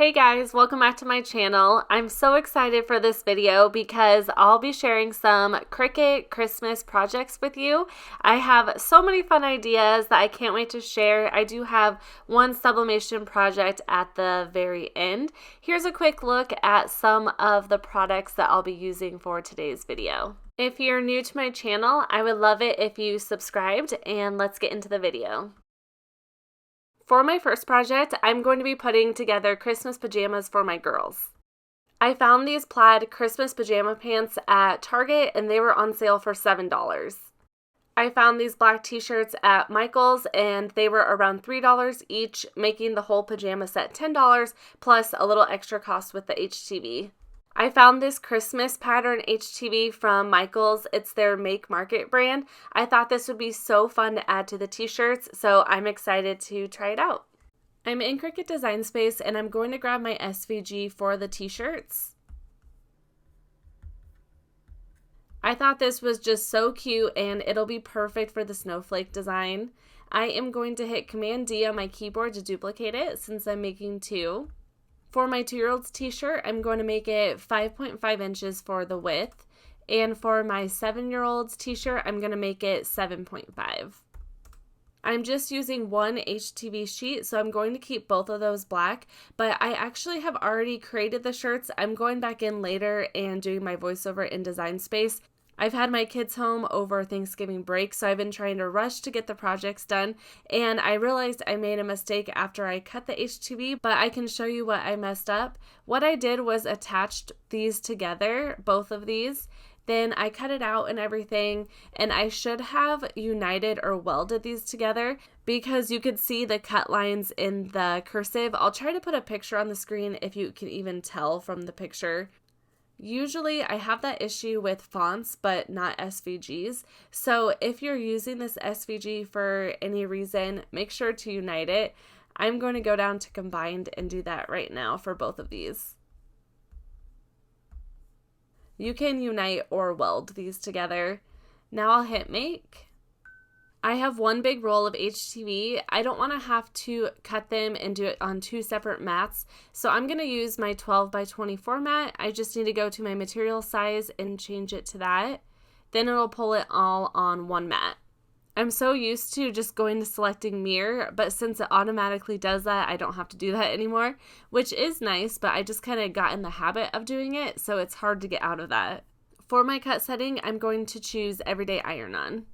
Hey guys, welcome back to my channel. I'm so excited for this video because I'll be sharing some Cricut Christmas projects with you. I have so many fun ideas that I can't wait to share. I do have one sublimation project at the very end. Here's a quick look at some of the products that I'll be using for today's video. If you're new to my channel, I would love it if you subscribed, and let's get into the video. For my first project, I'm going to be putting together Christmas pajamas for my girls. I found these plaid Christmas pajama pants at Target and they were on sale for $7. I found these black t-shirts at Michael's and they were around $3 each, making the whole pajama set $10 plus a little extra cost with the HTV. I found this Christmas pattern HTV from Michael's. It's their Make Market brand. I thought this would be so fun to add to the t-shirts, so I'm excited to try it out. I'm in Cricut Design Space and I'm going to grab my SVG for the t-shirts. I thought this was just so cute and it'll be perfect for the snowflake design. I am going to hit Command D on my keyboard to duplicate it since I'm making two. For my 2-year-old's t-shirt, I'm going to make it 5.5 inches for the width. And for my 7-year-old's t-shirt, I'm going to make it 7.5. I'm just using one HTV sheet, so I'm going to keep both of those black. But I actually have already created the shirts. I'm going back in later and doing my voiceover in Design Space. I've had my kids home over Thanksgiving break, so I've been trying to rush to get the projects done, and I realized I made a mistake after I cut the HTV, but I can show you what I messed up. What I did was attached these together, both of these, then I cut it out and everything, and I should have united or welded these together because you could see the cut lines in the cursive. I'll try to put a picture on the screen if you can even tell from the picture. Usually I have that issue with fonts, but not SVGs. So if you're using this SVG for any reason, make sure to unite it. I'm going to go down to combined and do that right now for both of these. You can unite or weld these together. Now I'll hit make. I have one big roll of HTV. I don't want to have to cut them and do it on two separate mats, so I'm going to use my 12x24 mat. I just need to go to my material size and change it to that. Then it'll pull it all on one mat. I'm so used to just going to selecting mirror, but since it automatically does that, I don't have to do that anymore, which is nice, but I just kind of got in the habit of doing it, so it's hard to get out of that. For my cut setting, I'm going to choose Everyday Iron-On.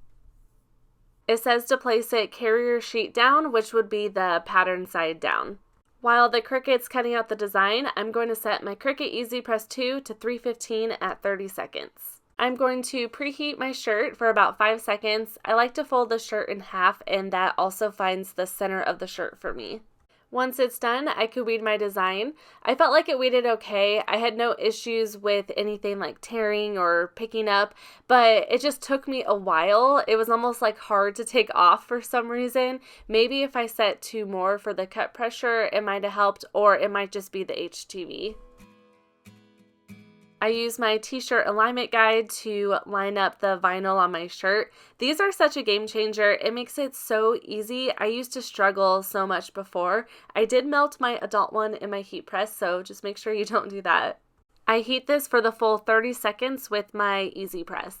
It says to place it carrier sheet down, which would be the pattern side down. While the Cricut's cutting out the design, I'm going to set my Cricut Easy Press 2 to 315 at 30 seconds. I'm going to preheat my shirt for about 5 seconds. I like to fold the shirt in half, and that also finds the center of the shirt for me. Once it's done, I could weed my design. I felt like it weeded okay. I had no issues with anything like tearing or picking up, but it just took me a while. It was almost like hard to take off for some reason. Maybe if I set 2 more for the cut pressure, it might have helped, or it might just be the HTV. I use my t-shirt alignment guide to line up the vinyl on my shirt. These are such a game changer. It makes it so easy. I used to struggle so much before. I did melt my adult one in my heat press, so just make sure you don't do that. I heat this for the full 30 seconds with my Easy Press.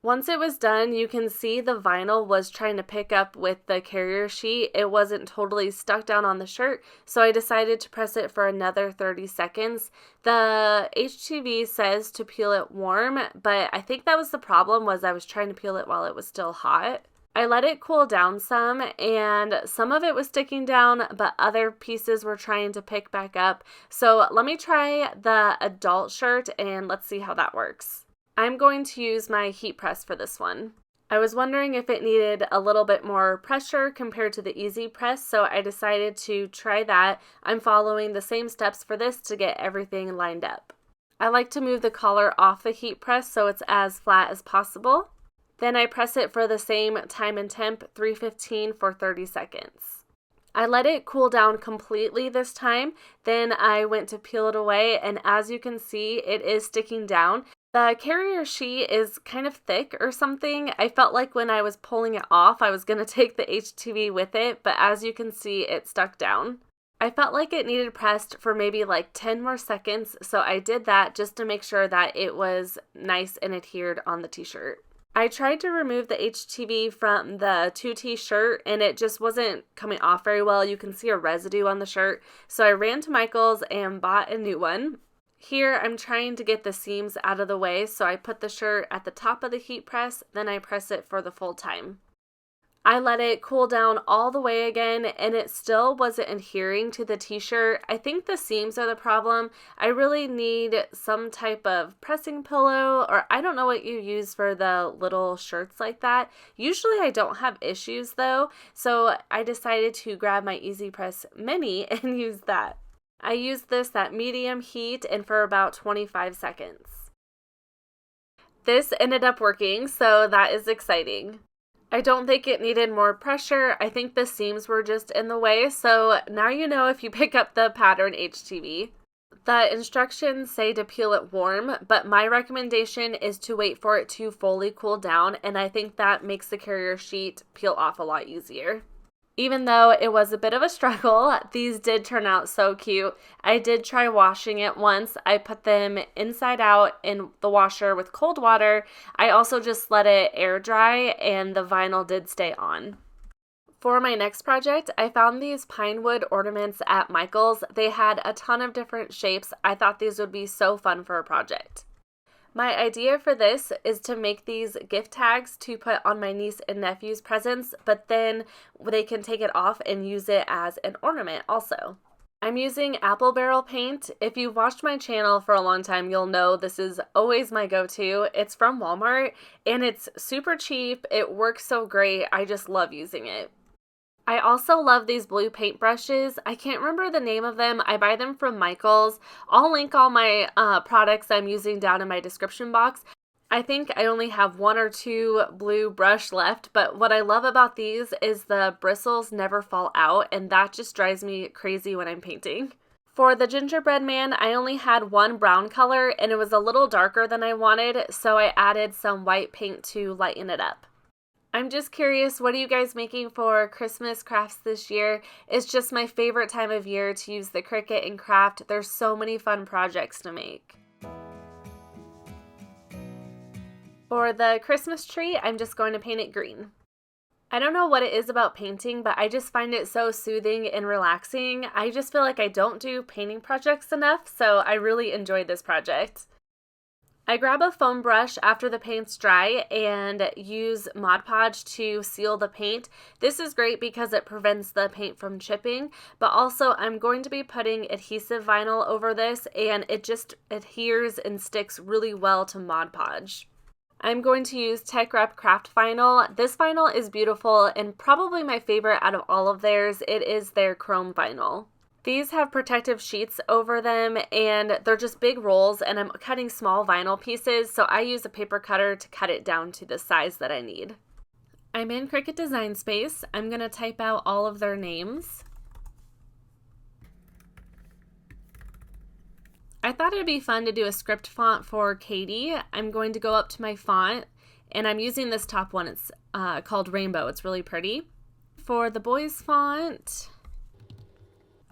Once it was done, you can see the vinyl was trying to pick up with the carrier sheet. It wasn't totally stuck down on the shirt, so I decided to press it for another 30 seconds. The HTV says to peel it warm, but I think that was the problem, was I was trying to peel it while it was still hot. I let it cool down some, and some of it was sticking down, but other pieces were trying to pick back up. So let me try the adult shirt and let's see how that works. I'm going to use my heat press for this one. I was wondering if it needed a little bit more pressure compared to the Easy Press, so I decided to try that. I'm following the same steps for this to get everything lined up. I like to move the collar off the heat press so it's as flat as possible. Then I press it for the same time and temp, 315 for 30 seconds. I let it cool down completely this time, then I went to peel it away, and as you can see, it is sticking down. The carrier sheet is kind of thick or something. I felt like when I was pulling it off, I was going to take the HTV with it, but as you can see, it stuck down. I felt like it needed pressed for maybe like 10 more seconds, so I did that just to make sure that it was nice and adhered on the t-shirt. I tried to remove the HTV from the 2T shirt and it just wasn't coming off very well. You can see a residue on the shirt. So I ran to Michael's and bought a new one. Here I'm trying to get the seams out of the way, so I put the shirt at the top of the heat press, then I press it for the full time. I let it cool down all the way again and it still wasn't adhering to the t-shirt. I think the seams are the problem. I really need some type of pressing pillow, or I don't know what you use for the little shirts like that. Usually I don't have issues though, so I decided to grab my Easy Press Mini and use that. I used this at medium heat and for about 25 seconds. This ended up working, so that is exciting. I don't think it needed more pressure. I think the seams were just in the way, so now you know if you pick up the pattern HTV. The instructions say to peel it warm, but my recommendation is to wait for it to fully cool down, and I think that makes the carrier sheet peel off a lot easier. Even though it was a bit of a struggle, these did turn out so cute. I did try washing it once. I put them inside out in the washer with cold water. I also just let it air dry and the vinyl did stay on. For my next project, I found these pine wood ornaments at Michael's. They had a ton of different shapes. I thought these would be so fun for a project. My idea for this is to make these gift tags to put on my niece and nephew's presents, but then they can take it off and use it as an ornament also. I'm using apple barrel paint. If you've watched my channel for a long time, you'll know this is always my go-to. It's from Walmart and it's super cheap. It works so great. I just love using it. I also love these blue paint brushes. I can't remember the name of them. I buy them from Michael's. I'll link all my products I'm using down in my description box. I think I only have 1 or 2 blue brush left, but what I love about these is the bristles never fall out, and that just drives me crazy when I'm painting. For the gingerbread man, I only had 1 brown color, and it was a little darker than I wanted, so I added some white paint to lighten it up. I'm just curious, what are you guys making for Christmas crafts this year? It's just my favorite time of year to use the Cricut and craft. There's so many fun projects to make. For the Christmas tree, I'm just going to paint it green. I don't know what it is about painting, but I just find it so soothing and relaxing. I just feel like I don't do painting projects enough, so I really enjoyed this project. I grab a foam brush after the paint's dry and use Mod Podge to seal the paint. This is great because it prevents the paint from chipping, but also I'm going to be putting adhesive vinyl over this and it just adheres and sticks really well to Mod Podge. I'm going to use Tech Rep Craft Vinyl. This vinyl is beautiful and probably my favorite out of all of theirs. It is their chrome vinyl. These have protective sheets over them and they're just big rolls, and I'm cutting small vinyl pieces, so I use a paper cutter to cut it down to the size that I need. I'm in Cricut Design Space. I'm going to type out all of their names. I thought it would be fun to do a script font for Katie. I'm going to go up to my font and I'm using this top one. It's called Rainbow. It's really pretty. For the boys font,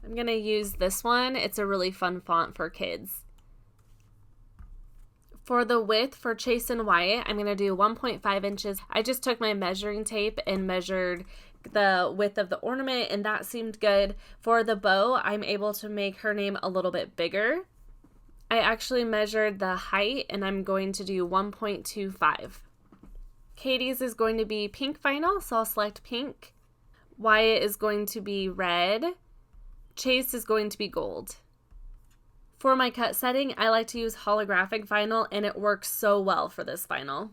I'm going to use this one. It's a really fun font for kids. For the width for Chase and Wyatt, I'm going to do 1.5 inches. I just took my measuring tape and measured the width of the ornament, and that seemed good. For the bow, I'm able to make her name a little bit bigger. I actually measured the height, and I'm going to do 1.25. Katie's is going to be pink vinyl, so I'll select pink. Wyatt is going to be red. Chase is going to be gold. For my cut setting, I like to use holographic vinyl, and it works so well for this vinyl.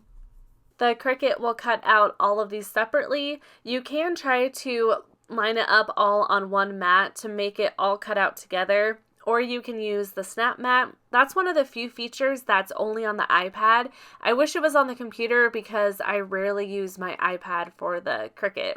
The Cricut will cut out all of these separately. You can try to line it up all on one mat to make it all cut out together, or you can use the snap mat. That's one of the few features that's only on the iPad. I wish it was on the computer because I rarely use my iPad for the Cricut.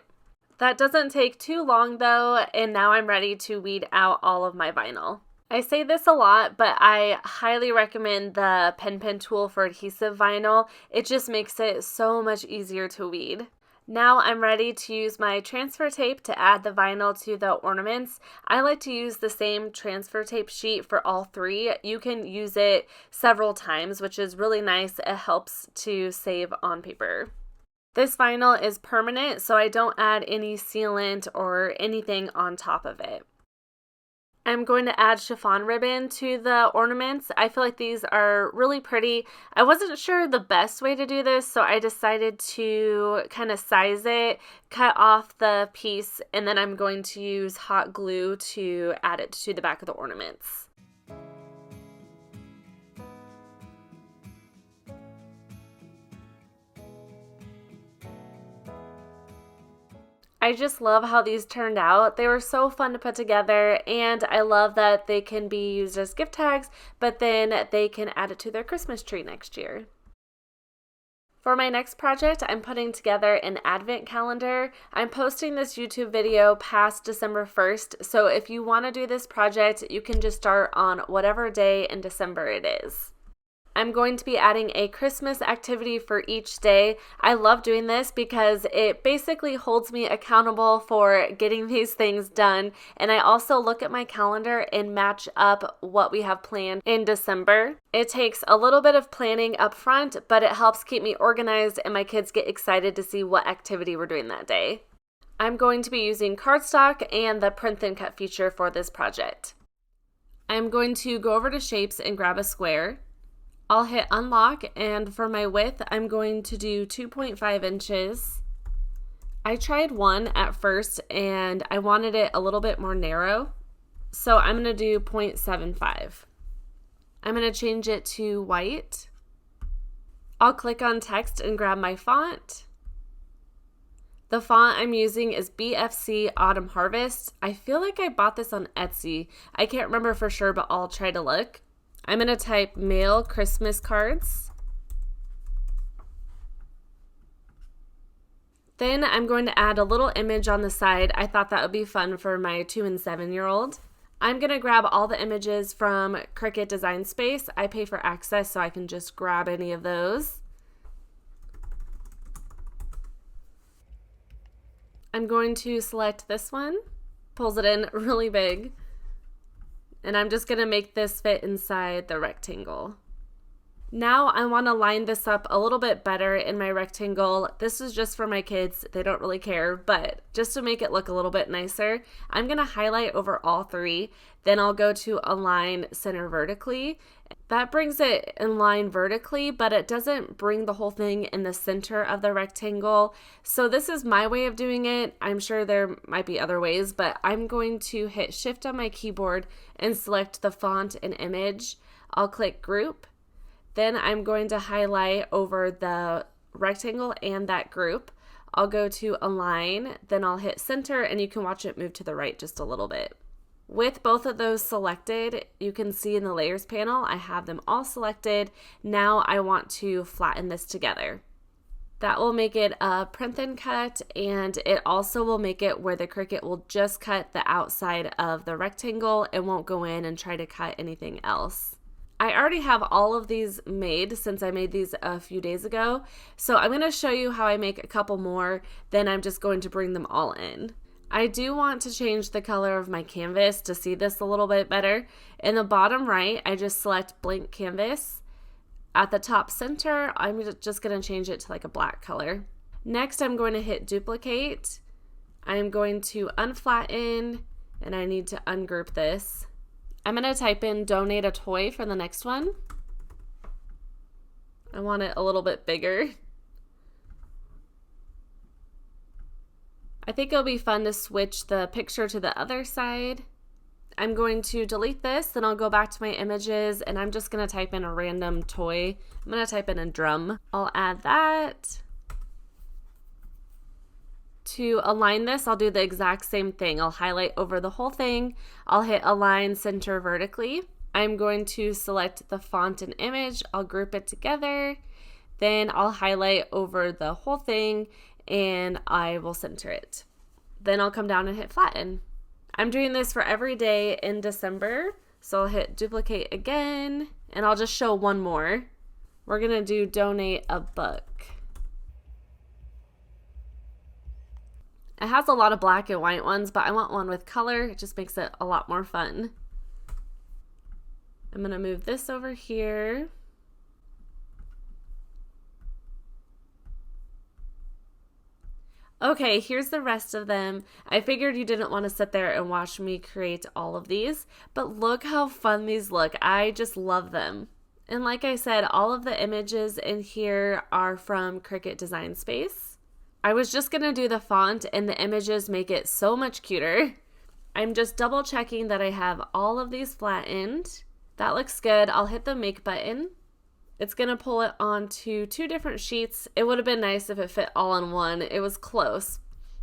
That doesn't take too long though, and now I'm ready to weed out all of my vinyl. I say this a lot, but I highly recommend the pen tool for adhesive vinyl. It just makes it so much easier to weed. Now I'm ready to use my transfer tape to add the vinyl to the ornaments. I like to use the same transfer tape sheet for all three. You can use it several times, which is really nice. It helps to save on paper. This vinyl is permanent, so I don't add any sealant or anything on top of it. I'm going to add chiffon ribbon to the ornaments. I feel like these are really pretty. I wasn't sure the best way to do this, so I decided to kind of size it, cut off the piece, and then I'm going to use hot glue to add it to the back of the ornaments. I just love how these turned out. They were so fun to put together, and I love that they can be used as gift tags, but then they can add it to their Christmas tree next year. For my next project, I'm putting together an advent calendar. I'm posting this YouTube video past December 1st, so if you want to do this project, you can just start on whatever day in December it is. I'm going to be adding a Christmas activity for each day. I love doing this because it basically holds me accountable for getting these things done. And I also look at my calendar and match up what we have planned in December. It takes a little bit of planning up front, but it helps keep me organized and my kids get excited to see what activity we're doing that day. I'm going to be using cardstock and the print then cut feature for this project. I'm going to go over to shapes and grab a square. I'll hit unlock, and for my width, I'm going to do 2.5 inches. I tried 1 at first, and I wanted it a little bit more narrow, so I'm going to do 0.75. I'm going to change it to white. I'll click on text and grab my font. The font I'm using is BFC Autumn Harvest. I feel like I bought this on Etsy. I can't remember for sure, but I'll try to look. I'm going to type mail Christmas cards. Then I'm going to add a little image on the side. I thought that would be fun for my 2- and 7-year-old. I'm going to grab all the images from Cricut Design Space. I pay for access, so I can just grab any of those. I'm going to select this one. Pulls it in really big. And I'm just going to make this fit inside the rectangle. Now I want to line this up a little bit better in my rectangle. This is just for my kids. They don't really care, but just to make it look a little bit nicer, I'm going to highlight over all three. Then I'll go to align center vertically. That brings it in line vertically, but it doesn't bring the whole thing in the center of the rectangle. So this is my way of doing it. I'm sure there might be other ways, but I'm going to hit Shift on my keyboard and select the font and image. I'll click group. Then I'm going to highlight over the rectangle and that group. I'll go to align, then I'll hit center, and you can watch it move to the right just a little bit. With both of those selected, you can see in the layers panel, I have them all selected. Now I want to flatten this together. That will make it a print then cut, and it also will make it where the Cricut will just cut the outside of the rectangle. It won't go in and try to cut anything else. I already have all of these made since I made these a few days ago, so I'm going to show you how I make a couple more, then I'm just going to bring them all in. I do want to change the color of my canvas to see this a little bit better. In the bottom right, I just select blank canvas. At the top center, I'm just going to change it to like a black color. Next, I'm going to hit duplicate. I'm going to unflatten, and I need to ungroup this. I'm going to type in donate a toy for the next one. I want it a little bit bigger. I think it'll be fun to switch the picture to the other side. I'm going to delete this, then I'll go back to my images, and I'm just going to type in a random toy. I'm going to type in a drum. I'll add that. To align this, I'll do the exact same thing. I'll highlight over the whole thing. I'll hit align center vertically. I'm going to select the font and image. I'll group it together. Then I'll highlight over the whole thing, and I will center it. Then I'll come down and hit flatten. I'm doing this for every day in December, so I'll hit duplicate again, and I'll just show one more. We're gonna do donate a book. It has a lot of black and white ones, but I want one with color. It just makes it a lot more fun. I'm gonna move this over here. Okay, here's the rest of them. I figured you didn't want to sit there and watch me create all of these, but look how fun these look. I just love them. And like I said, all of the images in here are from Cricut Design Space. I was just gonna do the font and the images make it so much cuter. I'm just double checking that I have all of these flattened. That looks good. I'll hit the make button. It's gonna pull it onto 2 different sheets. It would have been nice if it fit all on one. It was close,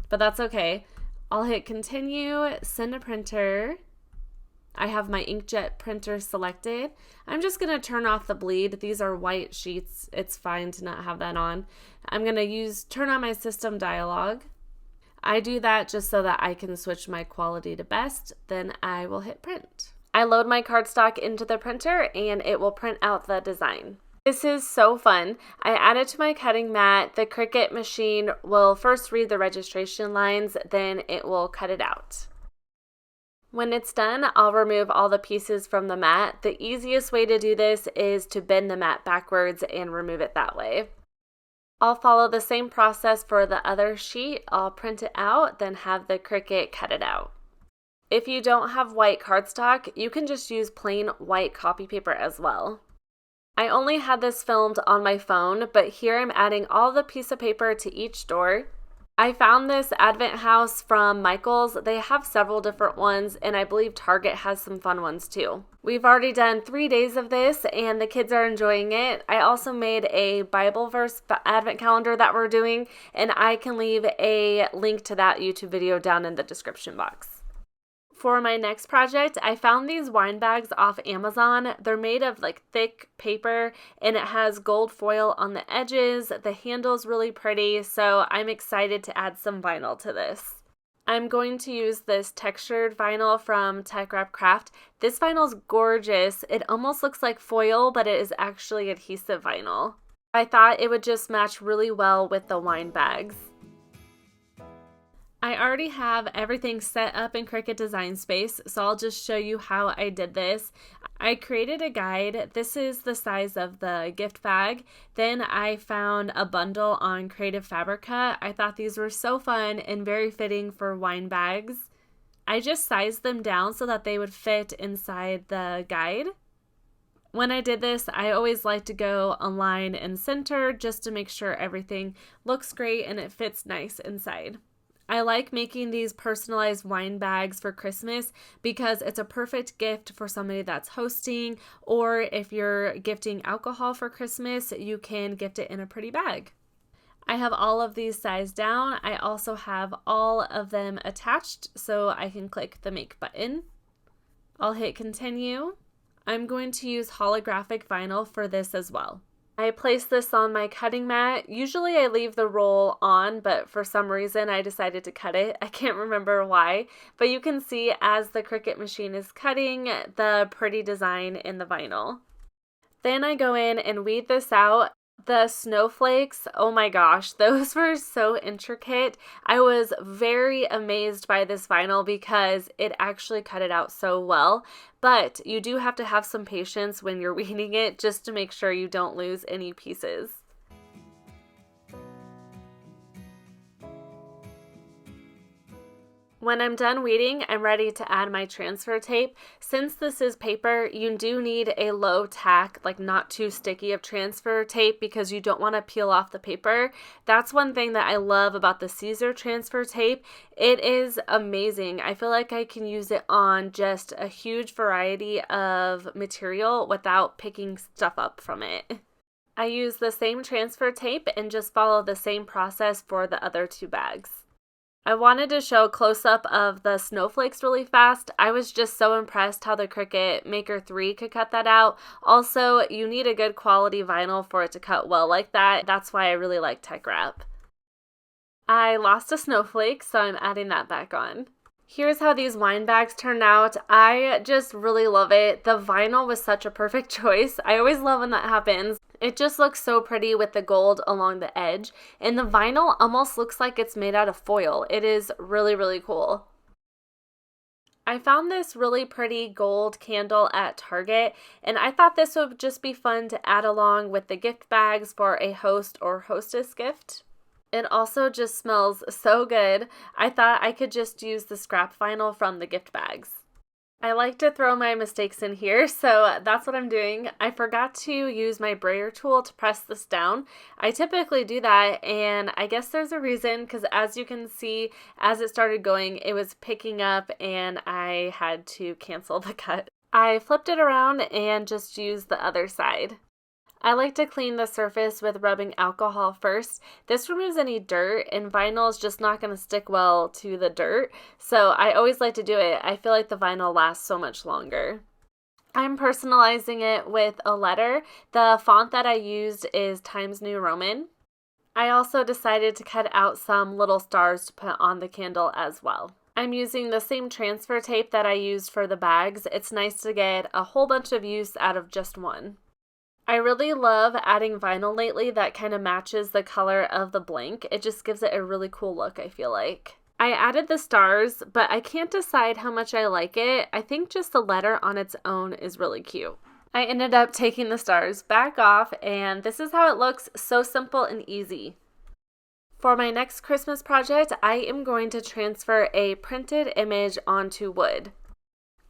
but that's okay. I'll hit continue, send to printer. I have my inkjet printer selected. I'm just gonna turn off the bleed. These are white sheets. It's fine to not have that on. I'm gonna turn on my system dialog. I do that just so that I can switch my quality to best. Then I will hit print. I load my cardstock into the printer and it will print out the design. This is so fun. I add it to my cutting mat. The Cricut machine will first read the registration lines, then it will cut it out. When it's done, I'll remove all the pieces from the mat. The easiest way to do this is to bend the mat backwards and remove it that way. I'll follow the same process for the other sheet. I'll print it out, then have the Cricut cut it out. If you don't have white cardstock, you can just use plain white copy paper as well. I only had this filmed on my phone, but here I'm adding all the piece of paper to each door. I found this Advent house from Michael's. They have several different ones, and I believe Target has some fun ones too. We've already done 3 days of this, and the kids are enjoying it. I also made a Bible verse Advent calendar that we're doing, and I can leave a link to that YouTube video down in the description box. For my next project, I found these wine bags off Amazon. They're made of like thick paper and it has gold foil on the edges. The handle's really pretty, so I'm excited to add some vinyl to this. I'm going to use this textured vinyl from Tech Wrap Craft. This vinyl's gorgeous. It almost looks like foil, but it is actually adhesive vinyl. I thought it would just match really well with the wine bags. I already have everything set up in Cricut Design Space, so I'll just show you how I did this. I created a guide. This is the size of the gift bag. Then I found a bundle on Creative Fabrica. I thought these were so fun and very fitting for wine bags. I just sized them down so that they would fit inside the guide. When I did this, I always like to go align and center just to make sure everything looks great and it fits nice inside. I like making these personalized wine bags for Christmas because it's a perfect gift for somebody that's hosting, or if you're gifting alcohol for Christmas, you can gift it in a pretty bag. I have all of these sized down. I also have all of them attached, so I can click the make button. I'll hit continue. I'm going to use holographic vinyl for this as well. I placed this on my cutting mat. Usually I leave the roll on, but for some reason I decided to cut it. I can't remember why, but you can see as the Cricut machine is cutting the pretty design in the vinyl. Then I go in and weed this out. The snowflakes, oh my gosh, those were so intricate. I was very amazed by this vinyl because it actually cut it out so well. But you do have to have some patience when you're weeding it just to make sure you don't lose any pieces. When I'm done weeding, I'm ready to add my transfer tape. Since this is paper, you do need a low tack, like not too sticky of transfer tape because you don't want to peel off the paper. That's one thing that I love about the Caesar transfer tape. It is amazing. I feel like I can use it on just a huge variety of material without picking stuff up from it. I use the same transfer tape and just follow the same process for the other 2 bags. I wanted to show a close-up of the snowflakes really fast. I was just so impressed how the Cricut Maker 3 could cut that out. Also, you need a good quality vinyl for it to cut well like that. That's why I really like Tech Wrap. I lost a snowflake, so I'm adding that back on. Here's how these wine bags turned out. I just really love it. The vinyl was such a perfect choice. I always love when that happens. It just looks so pretty with the gold along the edge, and the vinyl almost looks like it's made out of foil. It is really, really cool. I found this really pretty gold candle at Target, and I thought this would just be fun to add along with the gift bags for a host or hostess gift. It also just smells so good. I thought I could just use the scrap vinyl from the gift bags. I like to throw my mistakes in here, so that's what I'm doing. I forgot to use my brayer tool to press this down. I typically do that, and I guess there's a reason, because as you can see, as it started going, it was picking up, and I had to cancel the cut. I flipped it around and just used the other side. I like to clean the surface with rubbing alcohol first. This removes any dirt, and vinyl is just not going to stick well to the dirt, so I always like to do it. I feel like the vinyl lasts so much longer. I'm personalizing it with a letter. The font that I used is Times New Roman. I also decided to cut out some little stars to put on the candle as well. I'm using the same transfer tape that I used for the bags. It's nice to get a whole bunch of use out of just one. I really love adding vinyl lately that kind of matches the color of the blank. It just gives it a really cool look, I feel like. I added the stars, but I can't decide how much I like it. I think just the letter on its own is really cute. I ended up taking the stars back off, and this is how it looks, so simple and easy. For my next Christmas project, I am going to transfer a printed image onto wood.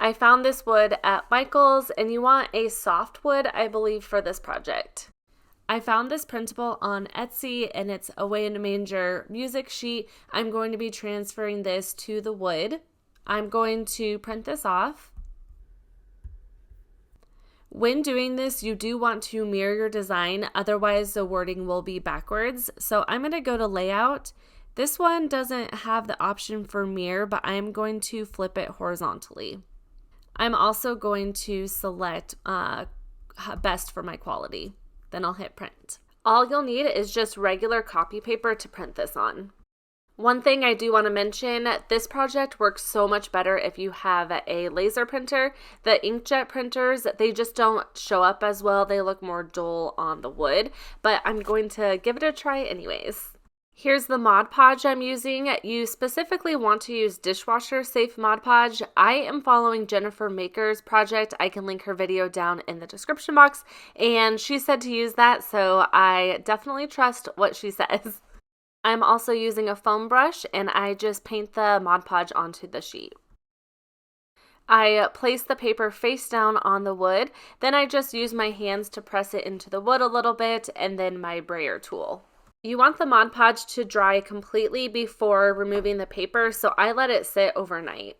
I found this wood at Michael's, and you want a soft wood, I believe, for this project. I found this printable on Etsy, and it's Away in a Manger music sheet. I'm going to be transferring this to the wood. I'm going to print this off. When doing this, you do want to mirror your design, otherwise the wording will be backwards. So I'm going to go to Layout. This one doesn't have the option for mirror, but I'm going to flip it horizontally. I'm also going to select best for my quality. Then I'll hit print. All you'll need is just regular copy paper to print this on. One thing I do want to mention, this project works so much better if you have a laser printer. The inkjet printers, they just don't show up as well. They look more dull on the wood, but I'm going to give it a try anyways. Here's the Mod Podge I'm using. You specifically want to use dishwasher safe Mod Podge. I am following Jennifer Maker's project. I can link her video down in the description box, and she said to use that, so I definitely trust what she says. I'm also using a foam brush, and I just paint the Mod Podge onto the sheet. I place the paper face down on the wood, then I just use my hands to press it into the wood a little bit, and then my brayer tool. You want the Mod Podge to dry completely before removing the paper, so I let it sit overnight.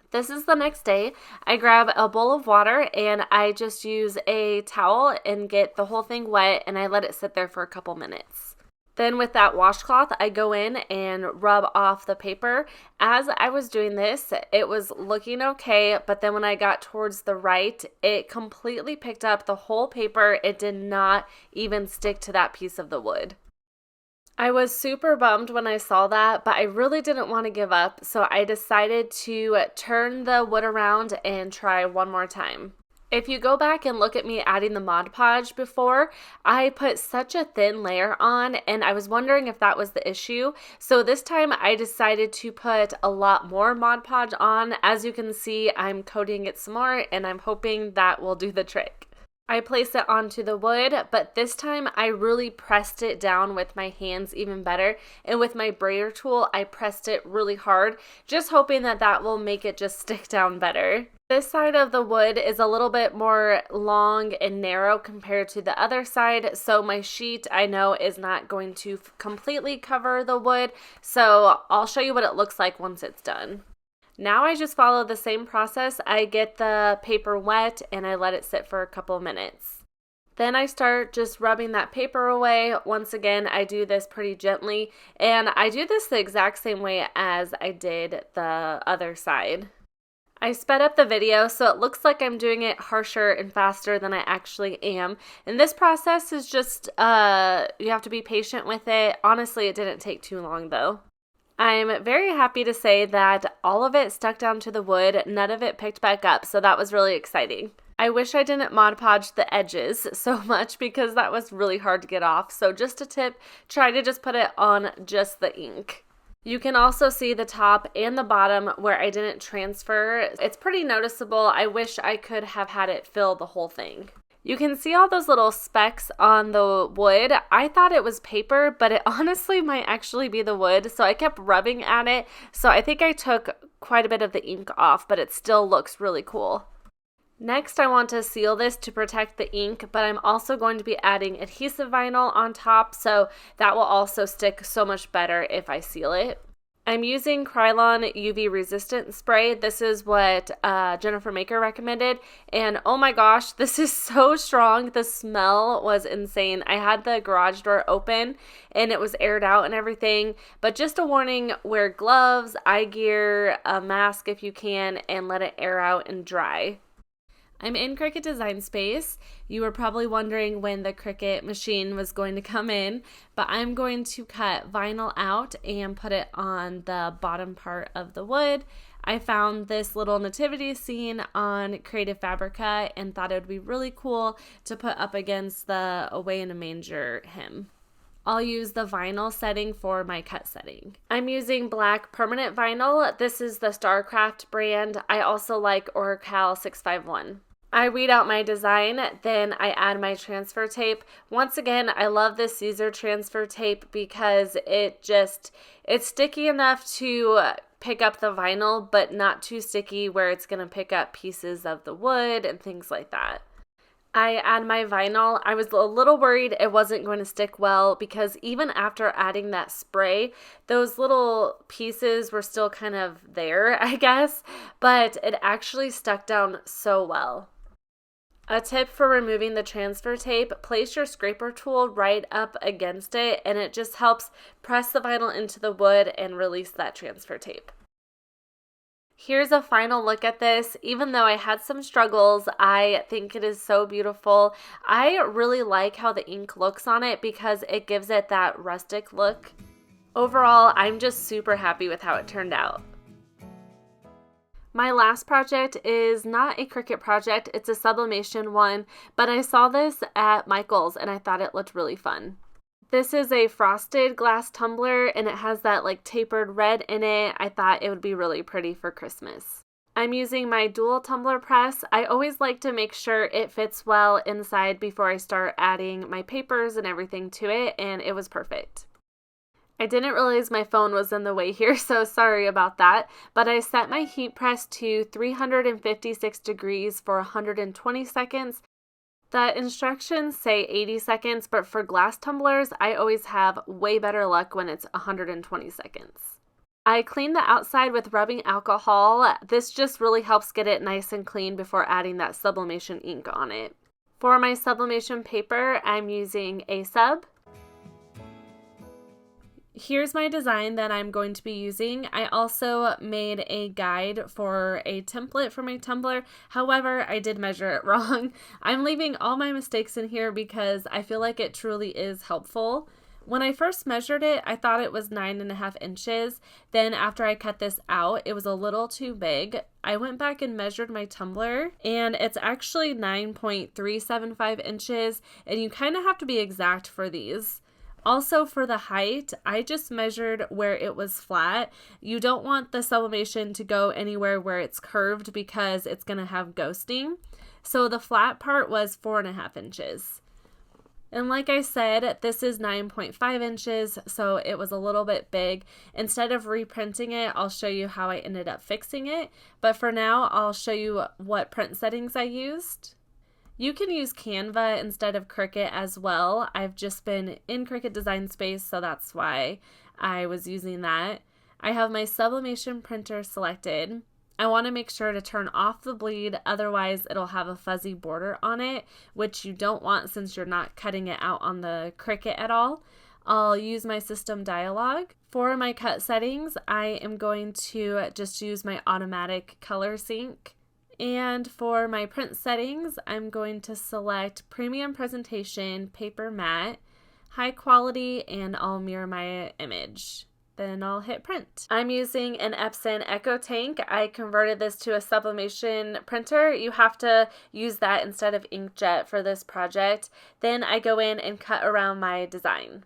This is the next day. I grab a bowl of water and I just use a towel and get the whole thing wet, and I let it sit there for a couple minutes. Then with that washcloth, I go in and rub off the paper. As I was doing this, it was looking okay, but then when I got towards the right, it completely picked up the whole paper. It did not even stick to that piece of the wood. I was super bummed when I saw that, but I really didn't want to give up, so I decided to turn the wood around and try one more time. If you go back and look at me adding the Mod Podge before, I put such a thin layer on, and I was wondering if that was the issue. So this time I decided to put a lot more Mod Podge on. As you can see, I'm coating it some more, and I'm hoping that will do the trick. I place it onto the wood, but this time I really pressed it down with my hands even better, and with my brayer tool I pressed it really hard, just hoping that that will make it just stick down better. This side of the wood is a little bit more long and narrow compared to the other side, so my sheet I know is not going to completely cover the wood, so I'll show you what it looks like once it's done. Now I just follow the same process. I get the paper wet and I let it sit for a couple minutes. Then I start just rubbing that paper away. Once again, I do this pretty gently, and I do this the exact same way as I did the other side. I sped up the video so it looks like I'm doing it harsher and faster than I actually am. And this process is just, you have to be patient with it. Honestly, it didn't take too long though. I'm very happy to say that all of it stuck down to the wood. None of it picked back up, so that was really exciting. I wish I didn't Mod Podge the edges so much because that was really hard to get off. So just a tip, try to just put it on just the ink. You can also see the top and the bottom where I didn't transfer. It's pretty noticeable. I wish I could have had it fill the whole thing. You can see all those little specks on the wood. I thought it was paper, but it honestly might actually be the wood. So I kept rubbing at it. So I think I took quite a bit of the ink off, but it still looks really cool. Next, I want to seal this to protect the ink, but I'm also going to be adding adhesive vinyl on top, so that will also stick so much better if I seal it. I'm using Krylon UV resistant spray. This is what Jennifer Maker recommended, and oh my gosh, this is so strong. The smell was insane. I had the garage door open and it was aired out and everything, but just a warning, wear gloves, eye gear, a mask if you can, and let it air out and dry. I'm in Cricut Design Space. You were probably wondering when the Cricut machine was going to come in, but I'm going to cut vinyl out and put it on the bottom part of the wood. I found this little nativity scene on Creative Fabrica and thought it would be really cool to put up against the Away in a Manger hymn. I'll use the vinyl setting for my cut setting. I'm using black permanent vinyl. This is the StarCraft brand. I also like Oracal 651. I read out my design, then I add my transfer tape. Once again, I love this Caesar transfer tape because it's sticky enough to pick up the vinyl, but not too sticky where it's going to pick up pieces of the wood and things like that. I add my vinyl. I was a little worried it wasn't going to stick well because even after adding that spray, those little pieces were still kind of there, I guess, but it actually stuck down so well. A tip for removing the transfer tape, place your scraper tool right up against it and it just helps press the vinyl into the wood and release that transfer tape. Here's a final look at this. Even though I had some struggles, I think it is so beautiful. I really like how the ink looks on it because it gives it that rustic look. Overall, I'm just super happy with how it turned out. My last project is not a Cricut project, it's a sublimation one, but I saw this at Michael's and I thought it looked really fun. This is a frosted glass tumbler and it has that like tapered red in it. I thought it would be really pretty for Christmas. I'm using my dual tumbler press. I always like to make sure it fits well inside before I start adding my papers and everything to it, and it was perfect. I didn't realize my phone was in the way here, so sorry about that, but I set my heat press to 356 degrees for 120 seconds. The instructions say 80 seconds, but for glass tumblers, I always have way better luck when it's 120 seconds. I clean the outside with rubbing alcohol. This just really helps get it nice and clean before adding that sublimation ink on it. For my sublimation paper, I'm using a sub. Here's my design that I'm going to be using. I also made a guide for a template for my tumbler. However, I did measure it wrong. I'm leaving all my mistakes in here because I feel like it truly is helpful. When I first measured it, I thought it was 9.5 inches. Then after I cut this out, it was a little too big. I went back and measured my tumbler and it's actually 9.375 inches, and you kind of have to be exact for these. Also for the height, I just measured where it was flat. You don't want the sublimation to go anywhere where it's curved because it's going to have ghosting. So the flat part was 4.5 inches. And like I said, this is 9.5 inches, so it was a little bit big. Instead of reprinting it, I'll show you how I ended up fixing it. But for now, I'll show you what print settings I used. You can use Canva instead of Cricut as well. I've just been in Cricut Design Space, so that's why I was using that. I have my sublimation printer selected. I want to make sure to turn off the bleed, otherwise it'll have a fuzzy border on it, which you don't want since you're not cutting it out on the Cricut at all. I'll use my system dialog. For my cut settings, I am going to just use my automatic color sync. And for my print settings, I'm going to select Premium Presentation, Paper Matte, High Quality, and I'll mirror my image. Then I'll hit print. I'm using an Epson Echo Tank. I converted this to a Sublimation printer. You have to use that instead of inkjet for this project. Then I go in and cut around my design.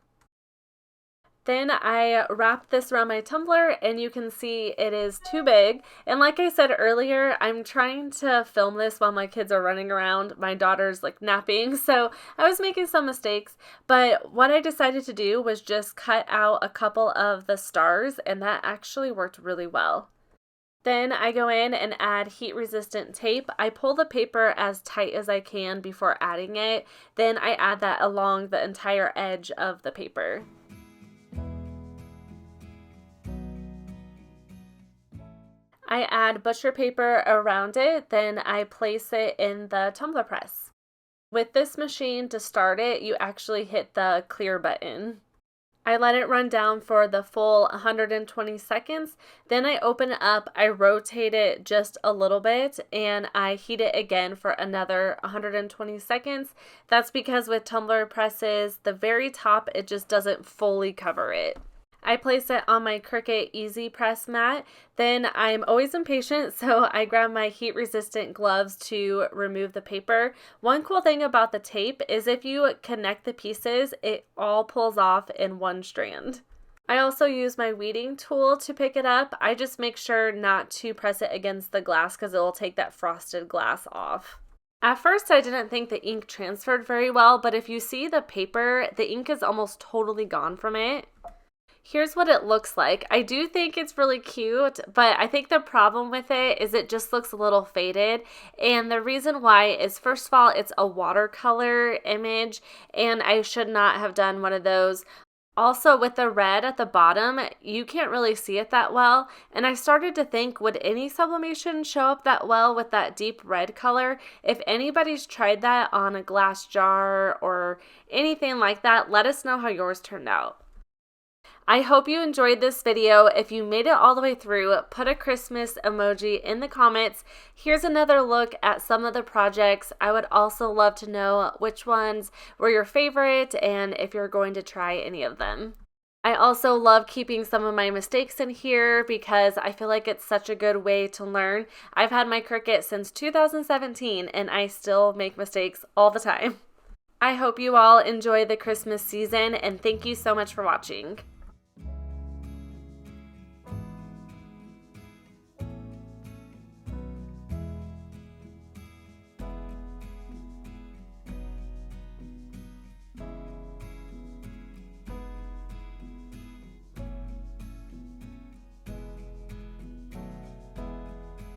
Then I wrap this around my tumbler, and you can see it is too big. And like I said earlier, I'm trying to film this while my kids are running around. My daughter's like napping, so I was making some mistakes. But what I decided to do was just cut out a couple of the stars, and that actually worked really well. Then I go in and add heat-resistant tape. I pull the paper as tight as I can before adding it. Then I add that along the entire edge of the paper. I add butcher paper around it, then I place it in the tumbler press. With this machine, to start it, you actually hit the clear button. I let it run down for the full 120 seconds, then I open it up, I rotate it just a little bit, and I heat it again for another 120 seconds. That's because with tumbler presses, the very top, it just doesn't fully cover it. I place it on my Cricut Easy Press mat. Then I'm always impatient, so I grab my heat-resistant gloves to remove the paper. One cool thing about the tape is if you connect the pieces, it all pulls off in one strand. I also use my weeding tool to pick it up. I just make sure not to press it against the glass because it will take that frosted glass off. At first, I didn't think the ink transferred very well, but if you see the paper, the ink is almost totally gone from it. Here's what it looks like. I do think it's really cute, but I think the problem with it is it just looks a little faded. And the reason why is, first of all, it's a watercolor image, and I should not have done one of those. Also, with the red at the bottom, you can't really see it that well. And I started to think, would any sublimation show up that well with that deep red color? If anybody's tried that on a glass jar or anything like that, let us know how yours turned out. I hope you enjoyed this video. If you made it all the way through, put a Christmas emoji in the comments. Here's another look at some of the projects. I would also love to know which ones were your favorite and if you're going to try any of them. I also love keeping some of my mistakes in here because I feel like it's such a good way to learn. I've had my Cricut since 2017 and I still make mistakes all the time. I hope you all enjoy the Christmas season and thank you so much for watching.